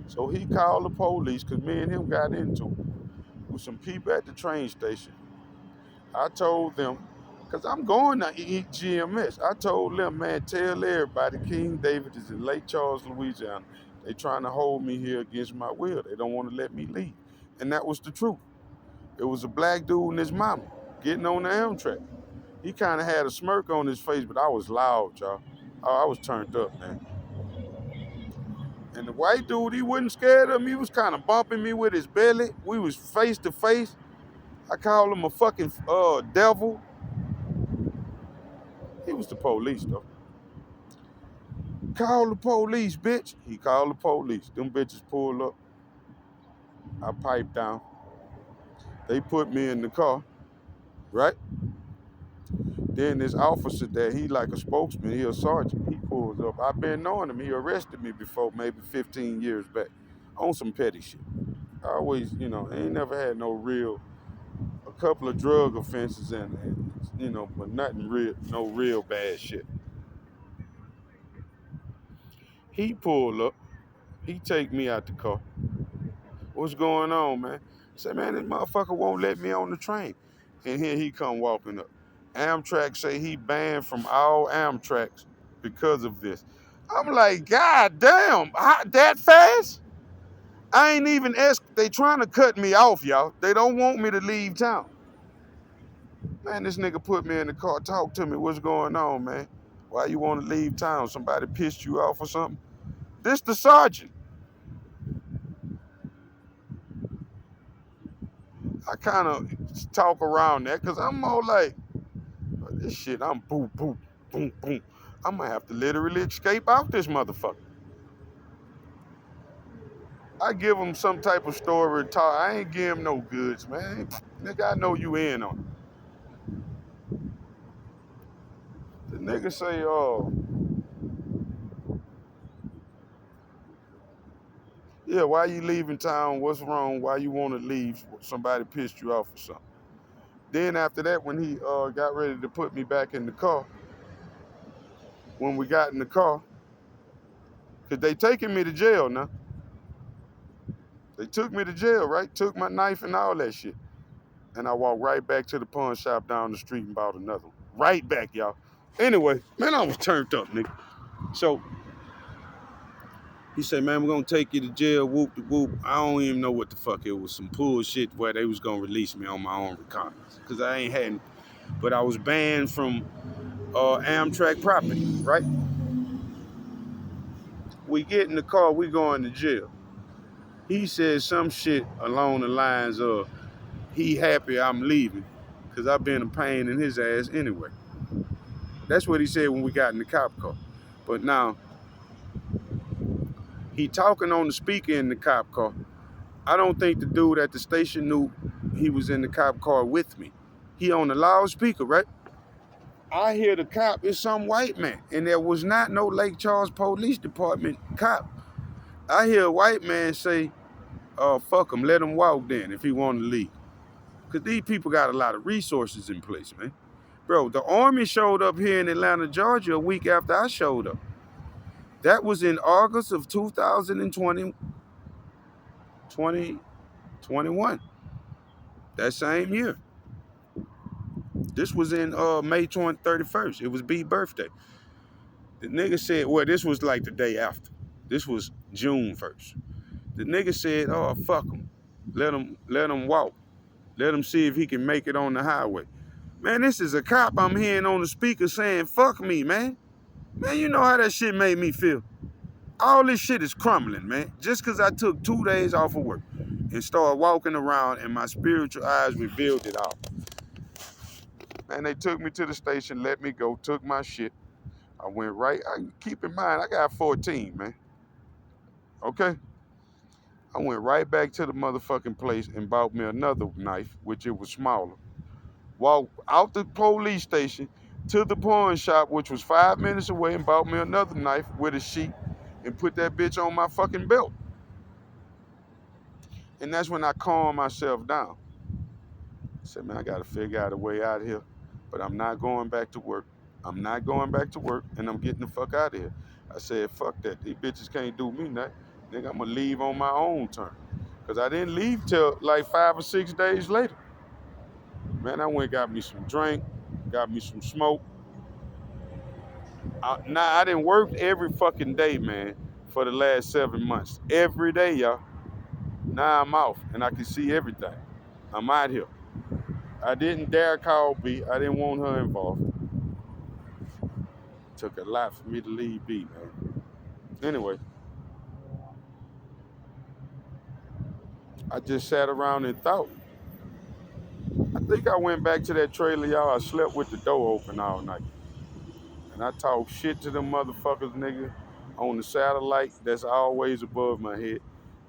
So he called the police because me and him got into it with some people at the train station. I told them, because I'm going to eat GMS. I told them, man, tell everybody King David is in Lake Charles, Louisiana. They trying to hold me here against my will. They don't want to let me leave. And that was the truth. It was a black dude and his mama getting on the Amtrak. He kind of had a smirk on his face, but I was loud, y'all. I was turned up, man. And the white dude, he wasn't scared of me. He was kind of bumping me with his belly. We was face to face. I called him a fucking devil. He was the police, though. Call the police, bitch. He called the police. Them bitches pulled up. I piped down. They put me in the car, right? Then this officer there, he like a spokesman, he a sergeant. He pulls up. I've been knowing him. He arrested me before, maybe 15 years back, on some petty shit. I always, I ain't never had a couple of drug offenses and but nothing real, no real bad shit. He pulled up. He take me out the car. What's going on, man? I said, man, this motherfucker won't let me on the train. And here he come walking up. Amtrak say he banned from all Amtraks because of this. I'm like, God damn, that fast? I ain't even asked. They trying to cut me off, y'all. They don't want me to leave town. Man, this nigga put me in the car. Talk to me. What's going on, man? Why you want to leave town? Somebody pissed you off or something? This the sergeant. I kind of talk around that because I'm more like, this shit, I'm boom, boom, boom, boom. I'm gonna have to literally escape out this motherfucker. I give him some type of story to talk. I ain't give him no goods, man. Nigga, I know you in on it. The nigga say, oh, yeah, why you leaving town? What's wrong? Why you want to leave? Somebody pissed you off or something. Then after that, when he got ready to put me back in the car, when we got in the car, because they taking me to jail now. They took me to jail, right? Took my knife and all that shit. And I walked right back to the pawn shop down the street and bought another one. Right back, y'all. Anyway, man, I was turned up, nigga. So he said, man, we're gonna take you to jail, whoop de whoop. I don't even know what the fuck it was. Some bullshit where they was gonna release me on my own recognizance. Cause I ain't had, but I was banned from Amtrak property, right? We get in the car, we going to jail. He said some shit along the lines of, he happy I'm leaving, cause I've been a pain in his ass anyway. That's what he said when we got in the cop car. But now, he talking on the speaker in the cop car. I don't think the dude at the station knew he was in the cop car with me. He on the loudspeaker, right? I hear the cop, it's some white man. And there was not no Lake Charles Police Department cop. I hear a white man say, fuck him, let him walk then if he want to leave. Because these people got a lot of resources in place, man. Bro, the Army showed up here in Atlanta, Georgia a week after I showed up. That was in August of 2021. That same year. This was in May 31st. It was B's birthday. The nigga said, well, this was like the day after. This was June 1st. The nigga said, oh, fuck him. Let him walk. Let him see if he can make it on the highway. Man, this is a cop I'm hearing on the speaker saying, fuck me, man. Man, you know how that shit made me feel. All this shit is crumbling, man. Just because I took 2 days off of work and started walking around and my spiritual eyes revealed it all. Man, they took me to the station, let me go, took my shit. I went right. Keep in mind, I got 14, man. Okay? I went right back to the motherfucking place and bought me another knife, which it was smaller. Walked out the police station to the pawn shop, which was 5 minutes away, and bought me another knife with a sheet and put that bitch on my fucking belt. And that's when I calmed myself down. I said, man, I got to figure out a way out of here, but I'm not going back to work. I'm not going back to work, and I'm getting the fuck out of here. I said, fuck that. These bitches can't do me nothing. Nigga, I'm gonna leave on my own terms. Cause I didn't leave till like 5 or 6 days later. Man, I went got me some drink, got me some smoke. I didn't work every fucking day, man, for the last 7 months. Every day, y'all. Now I'm off and I can see everything. I'm out here. I didn't dare call B. I didn't want her involved. Took a lot for me to leave B, man. Anyway, I just sat around and thought. I think I went back to that trailer, y'all. I slept with the door open all night. And I talked shit to them motherfuckers, nigga, on the satellite that's always above my head.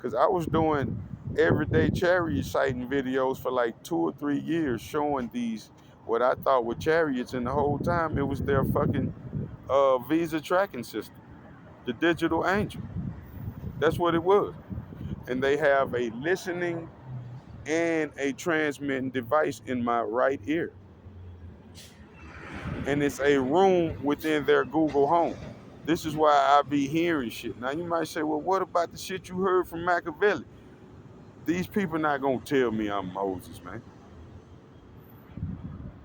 Cause I was doing everyday chariot sighting videos for like 2 or 3 years showing these what I thought were chariots, and the whole time it was their fucking visa tracking system, the digital angel. That's what it was. And they have a listening and a transmitting device in my right ear. And it's a room within their Google Home. This is why I be hearing shit. Now you might say, well, what about the shit you heard from Machiavelli? These people not gonna tell me I'm Moses, man.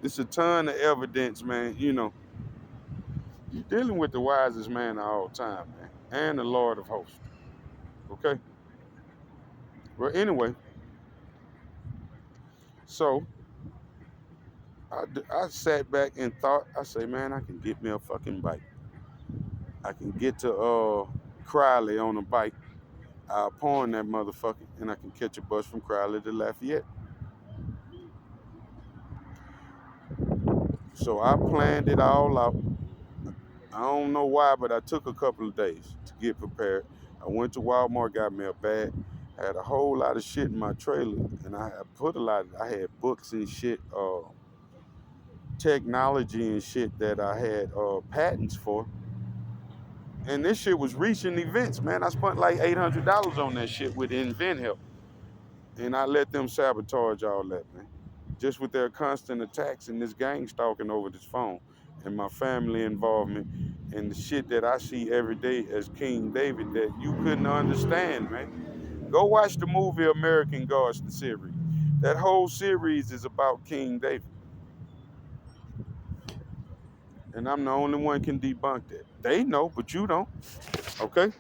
It's a ton of evidence, man. You know, you're dealing with the wisest man of all time, man, and the Lord of hosts. Okay? Well, anyway, so I sat back and thought, I say, man, I can get me a fucking bike. I can get to Crowley on a bike. I'll pawn that motherfucker and I can catch a bus from Crowley to Lafayette. So I planned it all out. I don't know why, but I took a couple of days to get prepared. I went to Walmart, got me a bag. I had a whole lot of shit in my trailer, and I put a lot. I had books and shit, technology and shit that I had patents for. And this shit was reaching events, man. I spent like $800 on that shit with Invent Help, and I let them sabotage all that, man. Just with their constant attacks and this gang stalking over this phone, and my family involvement, and the shit that I see every day as King David that you couldn't understand, man. Go watch the movie American Gods, the series. That whole series is about King David. And I'm the only one can debunk that. They know, but you don't. Okay?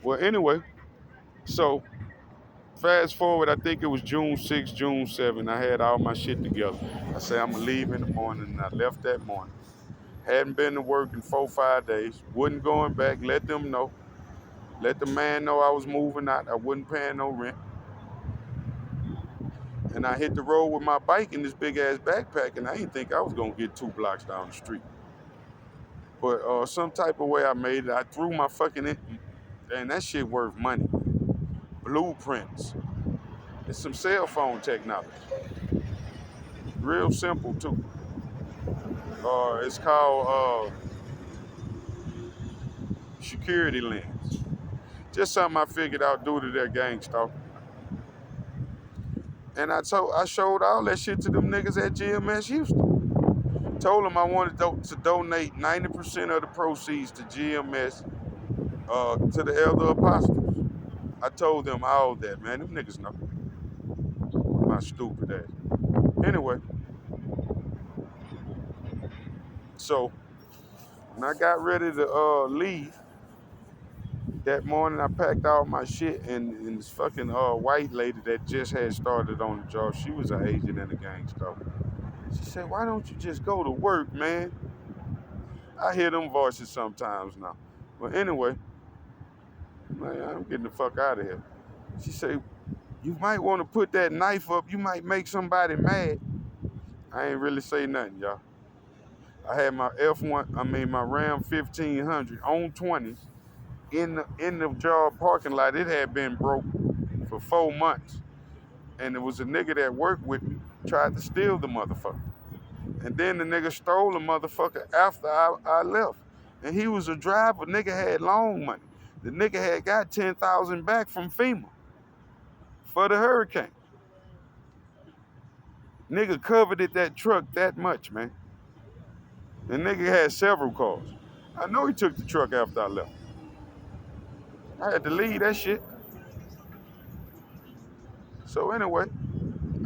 Well, anyway, so fast forward, I think it was June 6, June 7. I had all my shit together. I said, I'm gonna leave in the morning, and I left that morning. Hadn't been to work in 4 or 5 days. Wasn't going back. Let them know. Let the man know I was moving out. I wasn't paying no rent. And I hit the road with my bike in this big ass backpack, and I didn't think I was gonna get 2 blocks down the street. But some type of way I made it. I threw my fucking and that shit worth money. Blueprints. It's some cell phone technology. Real simple too. It's called security lens. Just something I figured out due to their gang stalking. And I showed all that shit to them niggas at GMS Houston. Told them I wanted to donate 90% of the proceeds to GMS, to the elder apostles. I told them all that, man. Them niggas know. My stupid ass. Anyway, so when I got ready to leave, that morning I packed all my shit, and this fucking white lady that just had started on the job, she was an agent in the gang stalker. She said, why don't you just go to work, man? I hear them voices sometimes now. But anyway, man, I'm getting the fuck out of here. She said, you might want to put that knife up. You might make somebody mad. I ain't really say nothing, y'all. I had my my Ram 1500 on 20s in the job parking lot. It had been broke for 4 months. And there was a nigga that worked with me, tried to steal the motherfucker. And then the nigga stole the motherfucker after I left. And he was a driver. Nigga had loan money. The nigga had got 10,000 back from FEMA for the hurricane. Nigga coveted that truck that much, man. The nigga had several cars. I know he took the truck after I left. I had to leave that shit. So anyway,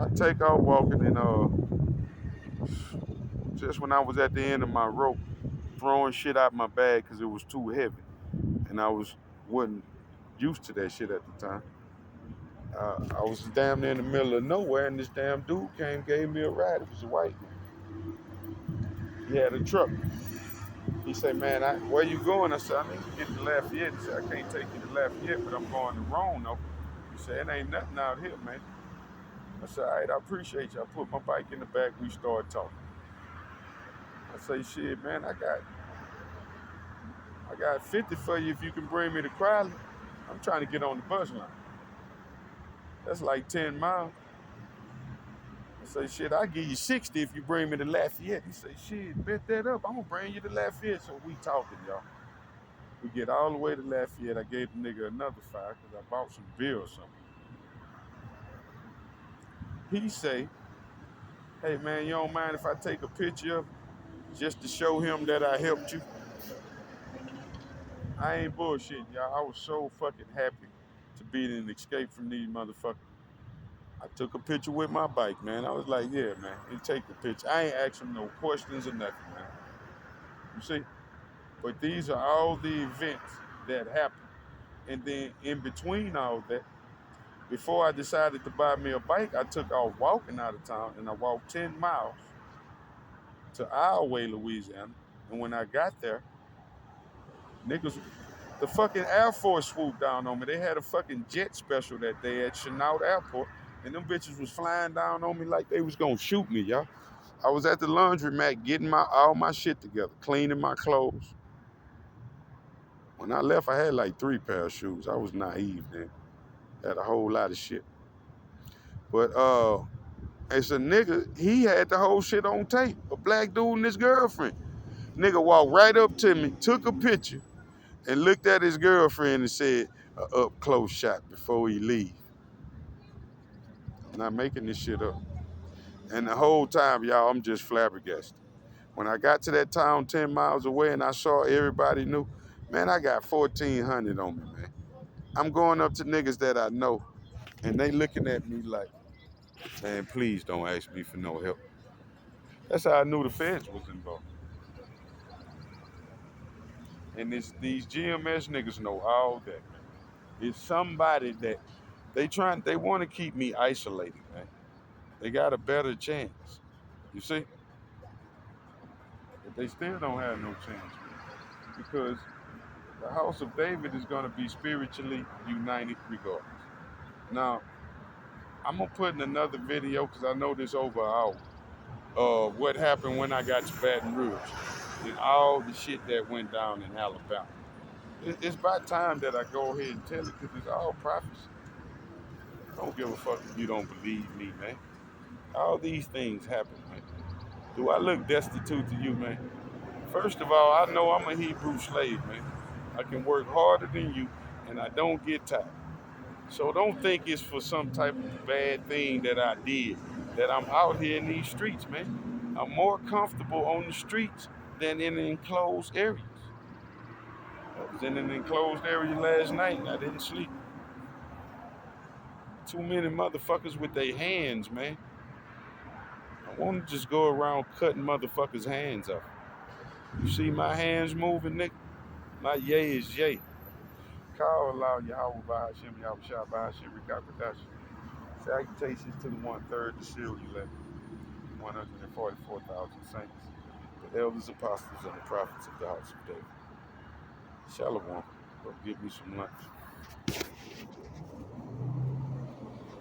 I take off walking and just when I was at the end of my rope, throwing shit out my bag because it was too heavy, and wasn't used to that shit at the time. I was damn near in the middle of nowhere, and this damn dude came, gave me a ride. It was a white dude. He had a truck. He said, "Man, where you going?" I said, "I need to get to Lafayette." He said, "I can't take you to Lafayette, but I'm going to Roanoke." He said, "It ain't nothing out here, man." I said, "All right, I appreciate you." I put my bike in the back. We started talking. I say, "Shit, man, I got 50 for you if you can bring me to Crowley. I'm trying to get on the bus line. That's like 10 miles." I say, "Shit, I'll give you 60 if you bring me to Lafayette." He say, "Shit, bet that up. I'm gonna bring you to Lafayette." So we talking, y'all. We get all the way to Lafayette. I gave the nigga another $5 because I bought some beer or something. He say, "Hey man, you don't mind if I take a picture of it just to show him that I helped you?" I ain't bullshitting, y'all. I was so fucking happy to be in an escape from these motherfuckers. I took a picture with my bike, man. I was like, "Yeah, man, you take the picture." I ain't asking no questions or nothing, man. You see? But these are all the events that happened. And then in between all that, before I decided to buy me a bike, I took off walking out of town and I walked 10 miles to Iowa, Louisiana. And when I got there, niggas, the fucking Air Force swooped down on me. They had a fucking jet special that day at Chenault Airport. And them bitches was flying down on me like they was gonna shoot me, y'all. I was at the laundromat getting all my shit together, cleaning my clothes. When I left, I had like 3 pair of shoes. I was naive then. Had a whole lot of shit. But as a nigga, he had the whole shit on tape. A black dude and his girlfriend. Nigga walked right up to me, took a picture, and looked at his girlfriend and said, "A up close shot before he leave." I'm not making this shit up. And the whole time, y'all, I'm just flabbergasted. When I got to that town 10 miles away and I saw everybody knew, man, I got 1,400 on me, man. I'm going up to niggas that I know, and they looking at me like, "Man, please don't ask me for no help." That's how I knew the feds was involved. And these GMS niggas know all that, man. It's somebody that they want to keep me isolated, man. They got a better chance. You see? But they still don't have no chance, man. Because the house of David is gonna be spiritually united regardless. Now, I'm gonna put in another video because I know this over an hour of what happened when I got to Baton Rouge and all the shit that went down in Alabama. It's about time that I go ahead and tell it because it's all prophecy. I don't give a fuck if you don't believe me, man. All these things happen, man. Do I look destitute to you, man? First of all, I know I'm a Hebrew slave, man. I can work harder than you, and I don't get tired. So don't think it's for some type of bad thing that I did, that I'm out here in these streets, man. I'm more comfortable on the streets than in enclosed areas. I was in an enclosed area last night and I didn't sleep. Too many motherfuckers with their hands, man. I want to just go around cutting motherfuckers' hands off. You see my hands moving, nigga? My yay is yay. Call allow Yahweh Bahashim Yahweh Shah Bahashim Rikakadash. Salutations to the 1/3, the seal 11, 144,000 saints, the elders, apostles, and the prophets of the house of David. Shalom. Go get me some lunch.